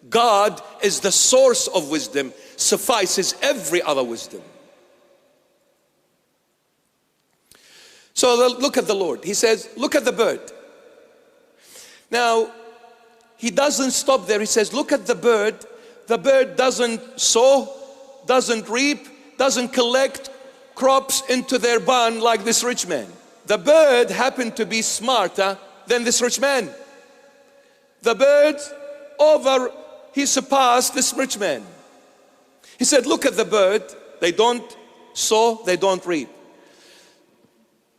God is the source of wisdom, suffices every other wisdom. So look at the Lord. He says, look at the bird. Now, he doesn't stop there. He says, look at the bird. The bird doesn't sow, doesn't reap, doesn't collect crops into their barn like this rich man. The bird happened to be smarter than this rich man. The bird he surpassed this rich man. He said, look at the bird. They don't sow, they don't reap.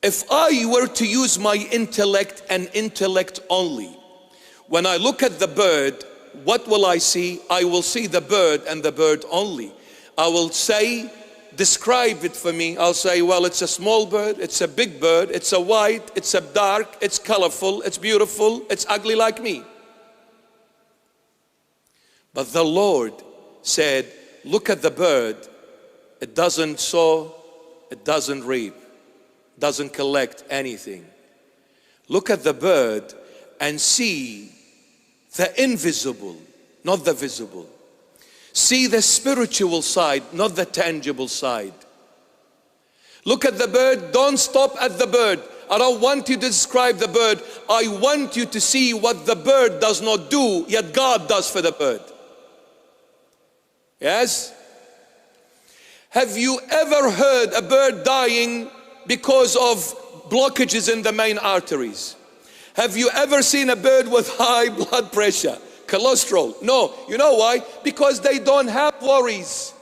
If I were to use my intellect and intellect only, when I look at the bird, what will I see? I will see the bird and the bird only. I will say, describe it for me. I'll say, well, it's a small bird, it's a big bird, it's a white, it's a dark, it's colorful, it's beautiful, it's ugly like me. But the Lord said, look at the bird. It doesn't sow, it doesn't reap, doesn't collect anything. Look at the bird and see the invisible, not the visible. See the spiritual side, not the tangible side. Look at the bird, don't stop at the bird. I don't want you to describe the bird. I want you to see what the bird does not do, yet God does for the bird. Yes? Have you ever heard a bird dying because of blockages in the main arteries? Have you ever seen a bird with high blood pressure, cholesterol? No. You know why? Because they don't have worries.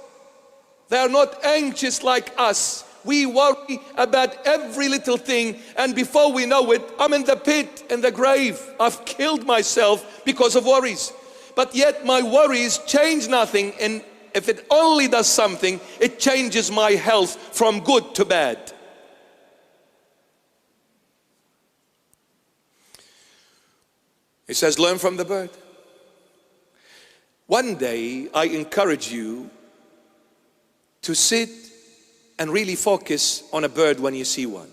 They are not anxious like us. We worry about every little thing, and before we know it, I'm in the pit, in the grave. I've killed myself because of worries. But yet my worries change nothing, and if it only does something, it changes my health from good to bad. He says, learn from the bird. One day, I encourage you to sit and really focus on a bird when you see one.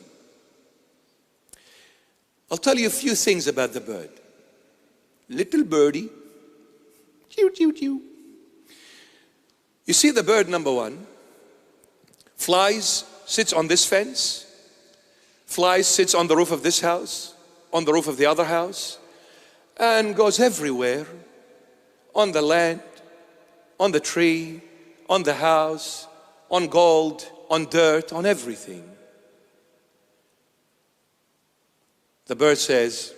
I'll tell you a few things about the bird. Little birdie, choo choo choo. You see the bird, number one, flies, sits on this fence, flies, sits on the roof of this house, on the roof of the other house, and goes everywhere, on the land, on the tree, on the house, on gold, on dirt, on everything. The bird says,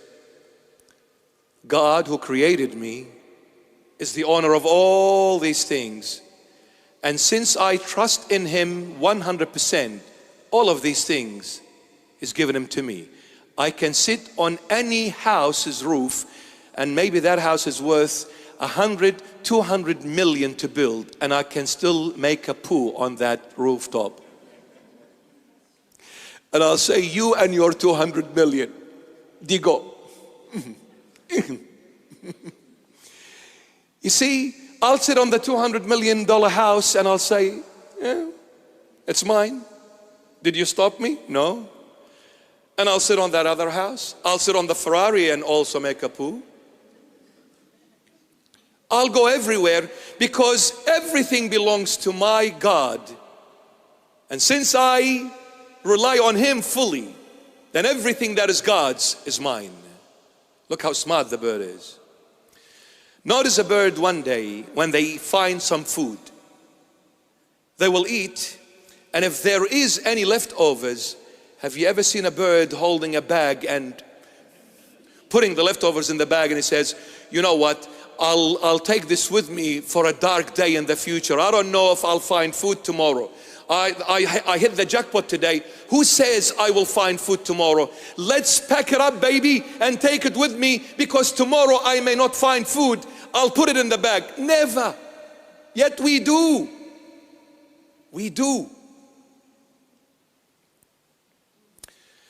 God who created me is the owner of all these things. And since I trust in Him 100%, all of these things is given Him to me. I can sit on any house's roof, and maybe that house is worth 100, 200 million to build, and I can still make a poo on that rooftop. And I'll say, you and your 200 million, digo. You see, I'll sit on the $200 million house and I'll say, yeah, it's mine. Did you stop me? No. And I'll sit on that other house. I'll sit on the Ferrari and also make a poo. I'll go everywhere because everything belongs to my God. And since I rely on Him fully, then everything that is God's is mine. Look how smart the bird is. Notice a bird one day when they find some food. They will eat, and if there is any leftovers, have you ever seen a bird holding a bag and putting the leftovers in the bag, and he says, you know what, I'll take this with me for a dark day in the future. I don't know if I'll find food tomorrow. I hit the jackpot today. Who says I will find food tomorrow? Let's pack it up, baby, and take it with me, because tomorrow I may not find food. I'll put it in the bag. Never. Yet we do. We do.